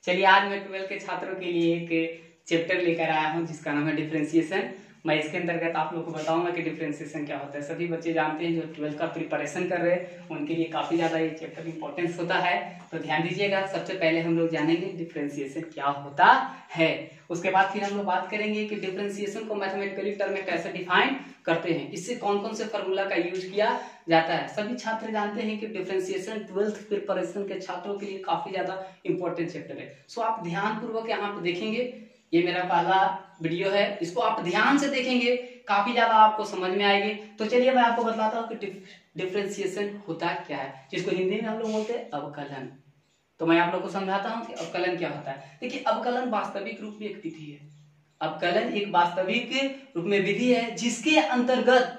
चलिए आज मैं 12 के छात्रों के लिए एक चैप्टर लेकर आया हूं जिसका नाम है डिफरेंशिएशन। मैं इसके अंतर्गत आप लोगों को बताऊंगा कि डिफरेंशिएशन क्या होता है। सभी बच्चे जानते हैं जो 12 का प्रिपरेशन कर रहे हैं उनके लिए काफी ज्यादा ये चैप्टर इंपॉर्टेंस होता है, तो ध्यान दीजिएगा। सबसे पहले हम लोग जानेंगे डिफरेंशिएशन क्या होता है, उसके बाद फिर हम लोग बात करेंगे कि डिफरेंशिएशन को मैथमेटिकली टर्म में कैसे डिफाइन करते हैं, इससे कौन कौन से फॉर्मूला का यूज किया जाता है। सभी छात्र जानते हैं कि डिफरेंशिएशन 12th प्रिपरेशन के छात्रों के लिए काफी ज्यादा इंपॉर्टेंट चैप्टर है। सो आप ध्यान पूर्वक यहाँ पे देखेंगे, ये मेरा पहला वीडियो है, इसको आप ध्यान से देखेंगे, काफी ज्यादा आपको समझ में आएगी। तो चलिए मैं आपको बताता हूँ कि डिफरेंशिएशन होता क्या है, जिसको हिंदी में हम लोग बोलते हैं अवकलन। तो मैं आप लोग को समझाता हूँ कि अवकलन क्या होता है। देखिए, अवकलन वास्तविक रूप में एक विधि है। अवकलन एक वास्तविक रूप में विधि है जिसके अंतर्गत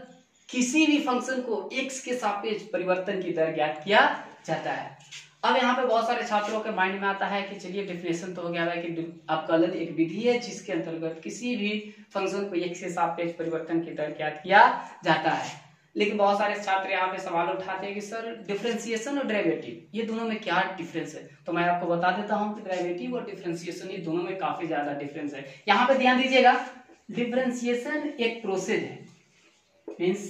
किसी भी फंक्शन को x के सापेक्ष परिवर्तन की दर ज्ञात किया जाता है। अब यहाँ पे बहुत सारे छात्रों के माइंड में आता है कि चलिए डिफिनेशन तो हो गया है कि अवकलन एक विधि है जिसके अंतर्गत किसी भी फंक्शन को x के सापेक्ष परिवर्तन की दर ज्ञात किया जाता है। लेकिन बहुत सारे छात्र यहाँ पे सवाल उठाते हैं कि सर डिफरेंशिएशन और डेरिवेटिव ये दोनों में क्या डिफरेंस है। तो मैं आपको बता देता हूँ कि डेरिवेटिव और डिफरेंशिएशन ये दोनों में काफी ज्यादा डिफरेंस है। यहाँ पे ध्यान दीजिएगा, डिफरेंशिएशन एक प्रोसेस है, मीन्स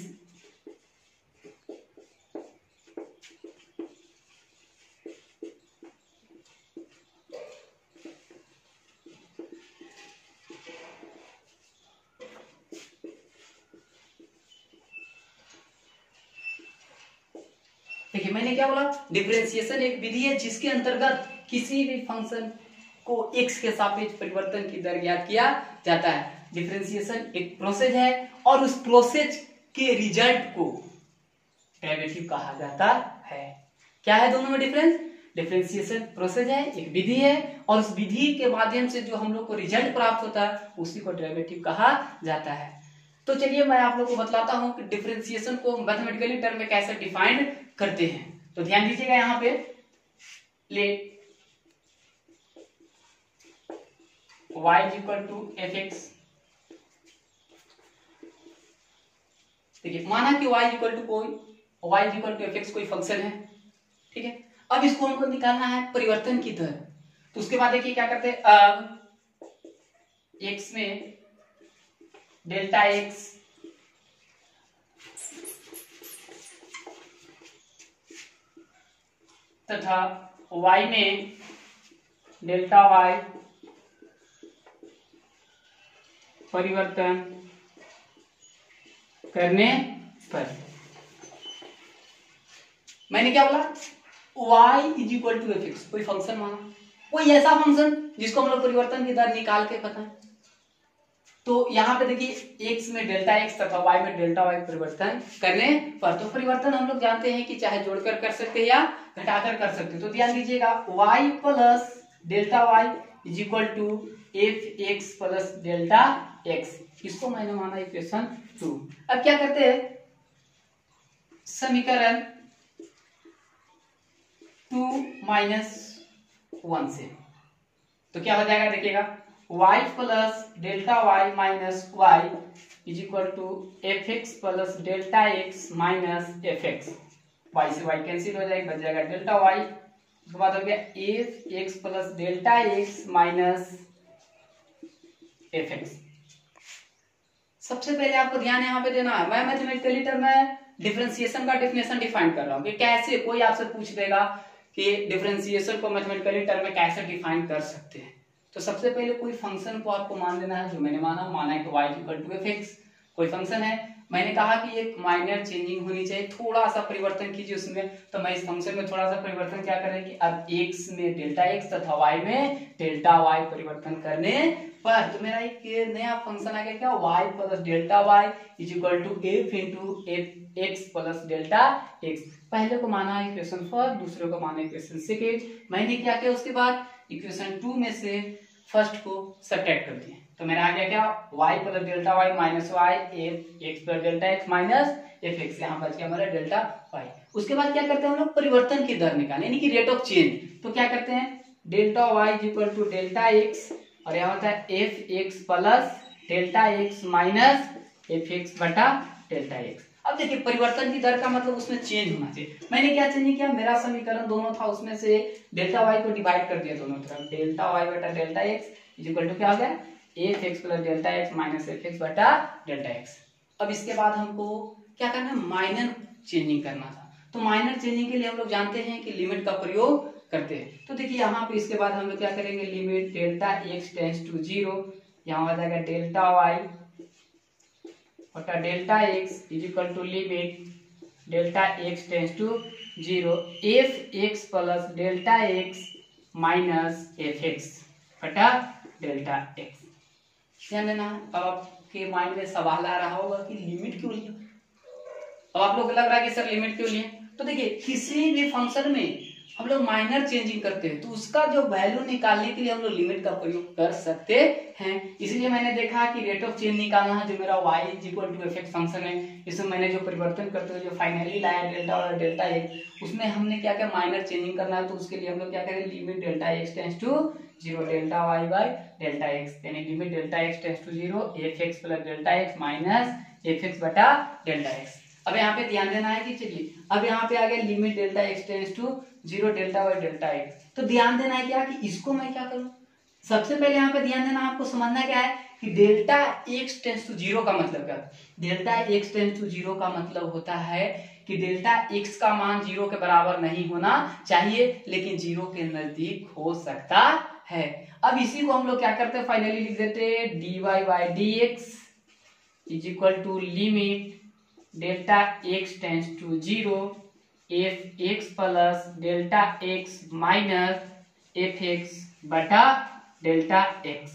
देखिए मैंने क्या बोला, डिफरेंशिएशन एक विधि है जिसके अंतर्गत किसी भी फंक्शन को x के सापेक्ष परिवर्तन की दर ज्ञात किया जाता है। डिफरेंशिएशन एक प्रोसेस है और उस प्रोसेस के रिजल्ट को डेरिवेटिव कहा जाता है। क्या है दोनों में डिफरेंस? डिफरेंशिएशन प्रोसेस है, एक विधि है, और उस विधि के माध्यम से जो हम लोग को रिजल्ट प्राप्त होता है उसी को डेरिवेटिव कहा जाता है। तो चलिए मैं आप लोग को बतलाता हूं कि डिफरेंशिएशन को मैथमेटिकली टर्म में कैसे डिफाइन करते हैं। तो ध्यान दीजिएगा, यहाँ पे let y equal to f x. देखिए माना कि y equal to f x कोई फंक्शन है, ठीक है। अब इसको हमको निकालना है परिवर्तन की दर। तो उसके बाद देखिए क्या करते हैं, अब x में डेल्टा x तथा y में डेल्टा y परिवर्तन करने पर मैंने क्या बोला, y is equal to f x कोई फंक्शन माना, कोई ऐसा फंक्शन जिसको हम लोग परिवर्तन की दर निकाल के पता है। तो यहाँ पे देखिए x में डेल्टा x तथा y में डेल्टा y परिवर्तन करने पर, तो परिवर्तन हम लोग जानते हैं कि चाहे जोड़कर कर सकते हैं या घटाकर कर सकते हैं। तो ध्यान दीजिएगा, y plus delta y is equal to f x plus delta x, इसको मैंने माना इक्वेशन 2। अब क्या करते हैं, समीकरण 2 माइनस 1 से, तो क्या हो जाएगा देखिएगा, y plus delta y minus y is equal to f x plus delta x minus f x. y से y कैंसिल हो जाएगा, बच जाएगा डेल्टा y। उसके बाद हो गया f x plus delta x minus f x. सबसे पहले आपको ध्यान यहाँ पे देना है, मैं मैथमेटिकली टर्म में डिफरेंशिएशन का डेफिनेशन डिफाइन कर रहा हूँ कि कैसे, कोई आपसे पूछ देगा कि डिफरेंशिएशन को मैथमेटिकली टर्म में कैसे डिफाइन कर सकते हैं। तो सबसे पहले कोई फंक्शन को आपको मान लेना है, जो मैंने माना है कि y equal to f x कोई फंक्शन है। मैंने कहा कि एक माइनर चेंजिंग होनी चाहिए, थोड़ा सा परिवर्तन कीजिए उसमें। तो मैं इस फंक्शन में थोड़ा सा परिवर्तन क्या करें कि अब x में डेल्टा x तथा y में डेल्टा y परिवर्तन करने पर, तो मेरा एक नया फंक्शन आ गया क्या, y plus delta y is equal to f into f x plus delta x। पहले को माना इक्वेशन फर्स्ट, दूसरे को माना इक्वेशन सेकेंड। मैंने क्या किया, उसके बाद इक्वेशन 2 में से फर्स्ट को सब्ट्रैक्ट कर दिए, तो मेरा आ गया क्या, y plus delta y minus y F x plus delta x minus f x, यहाँ बच गया हमारा डेल्टा y। उसके बाद क्या करते हैं हम लोग, परिवर्तन की दर निकालें, यानी कि रेट ऑफ चेंज। तो क्या करते हैं, delta y is equal to delta x, और यहाँ होता है f x plus delta x minus f x बटा डेल्टा x। अब देखिए परिवर्तन की दर का मतलब उसमें चेंज होना चाहिए। मैंने क्या चेंज किया, मेरा समीकरण दोनों था उसमें से डेल्टा वाई को डिवाइड कर दिया दोनों तरफ, डेल्टा वाई बटा delta x is equal to क्या हो गया, f x plus delta x minus f x बटा डेल्टा एक्स। अब इसके बाद हमको क्या करना है, माइनर चेंजिंग करना था। तो माइनर चेंजिंग के लिए हम लोग जानते हैं कि लिमिट का प्रयोग करते हैं। तो देखिए यहाँ पे इसके बाद हम लोग क्या करेंगे, limit delta x tends to zero, यहाँ आ जाएगा डेल्टा वाई बटा delta x is equal to limit delta x tends to zero f x plus delta x minus f x बटा डेल्टा एक्स। ध्यान देना। अब आपके माइंड में सवाल आ रहा होगा कि लिमिट क्यों लिया। अब आप लोग को लग रहा है कि सर लिमिट क्यों लिए। तो देखिए किसी भी फंक्शन में हम लोग माइनर चेंजिंग करते हैं तो उसका जो वैल्यू निकालने के लिए हम लोग लिमिट का प्रयोग कर सकते हैं। इसलिए मैंने देखा कि रेट ऑफ चेंज निकालना है, जो मेरा y is equal to f x function है, इसमें मैंने जो परिवर्तन करते हुए जो फाइनली लाया डेल्टा और डेल्टा एक्स, उसमें हमने क्या क्या माइनर चेंजिंग करना है। तो उसके लिए हम लोग क्या करें, limit delta x tends to zero delta y by delta x, यानी limit delta x tends to zero f x plus delta x minus f x बटा डेल्टा एक्स। अब यहाँ पे ध्यान देना है कि चलिए अब यहाँ पे आ गया limit delta x tends to zero delta by delta x. तो ध्यान देना है क्या कि इसको मैं क्या करूं, सबसे पहले यहाँ पे ध्यान देना, आपको समझना क्या है कि delta x tends to zero का मतलब क्या है। Delta x tends to zero का मतलब होता है कि डेल्टा एक्स का मान जीरो के बराबर नहीं होना चाहिए, लेकिन जीरो के नजदीक हो सकता है। अब इसी को हम लोग क्या करते हैं, फाइनली लिख देते हैं d y by d x is equal to limit delta x tends to zero f x plus delta x minus f x बटा डेल्टा एक्स।